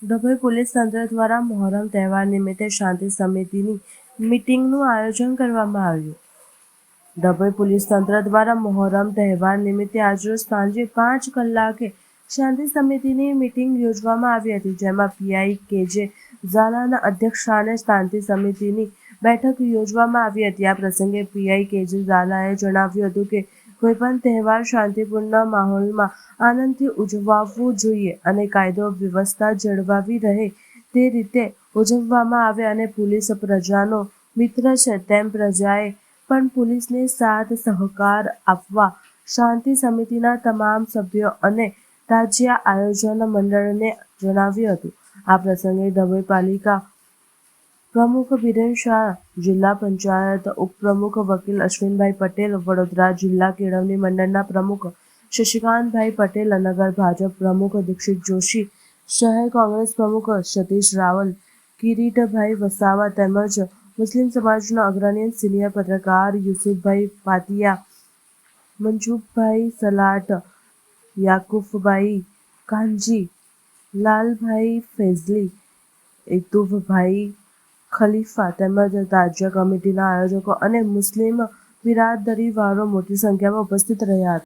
Dabhoi police તંત્ર દ્વારા મોહરમ તહેવાર નિમિત્તે શાંતિ સમિતિની મીટિંગનું આયોજન કરવામાં આવ્યું. ડભોઈ પોલીસ તંત્ર દ્વારા મોહરમ તહેવાર નિમિત્તે આજરોજ સાંજે 5 કલાકે શાંતિ સમિતિની મીટિંગ યોજવામાં આવી હતી, જેમાં પીઆઈ કેજે ઝાલાના અધ્યક્ષસ્થાને શાંતિ સમિતિની બેઠક યોજવામાં આવી હતી. આ પ્રસંગે પીઆઈ કેજે ઝાલાએ જણાવ્યું હતું કે કોઈપણ તહેવાર શાંતિપૂર્ણ માહોલમાં આનંદથી ઉજવવો જોઈએ અને કાયદો વ્યવસ્થા જળવાઈ રહે તે રીતે ઉજવવામાં આવે અને પોલીસ પ્રજાનો મિત્ર છે, તેમ પ્રજાએ પણ પોલીસને સાથ સહકાર આપવા શાંતિ સમિતિના તમામ સભ્યો અને રાજ્ય આયોજન મંડળને જણાવ્યું હતું. આ પ્રસંગે ડભોઈ પાલિકા પ્રમુખ બિરેન શાહ, જિલ્લા પંચાયત ઉપપ્રમુખ વકીલ અશ્વિનભાઈ પટેલ, વડોદરા જિલ્લા કેળવણી મંડળના પ્રમુખ શશિકાંતભાઈ પટેલ, નગર ભાજપ પ્રમુખ દીક્ષિત જોશી, શહેર કોંગ્રેસ પ્રમુખ સતીશ રાવલ, કિરીટભાઈ વસાવા તેમજ મુસ્લિમ સમાજના અગ્રણી સિનિયર પત્રકાર યુસુફભાઈ પાતિયા, મંજુભાઈ સલાટ, યાકુબભાઈ કાંજી, લાલભાઈ ફેઝલી, એતુબભાઈ ખલીફા તેમજ તાજિયા કમિટીના આયોજકો અને મુસ્લિમ બિરાદરીવાળો મોટી સંખ્યામાં ઉપસ્થિત રહ્યા હતા.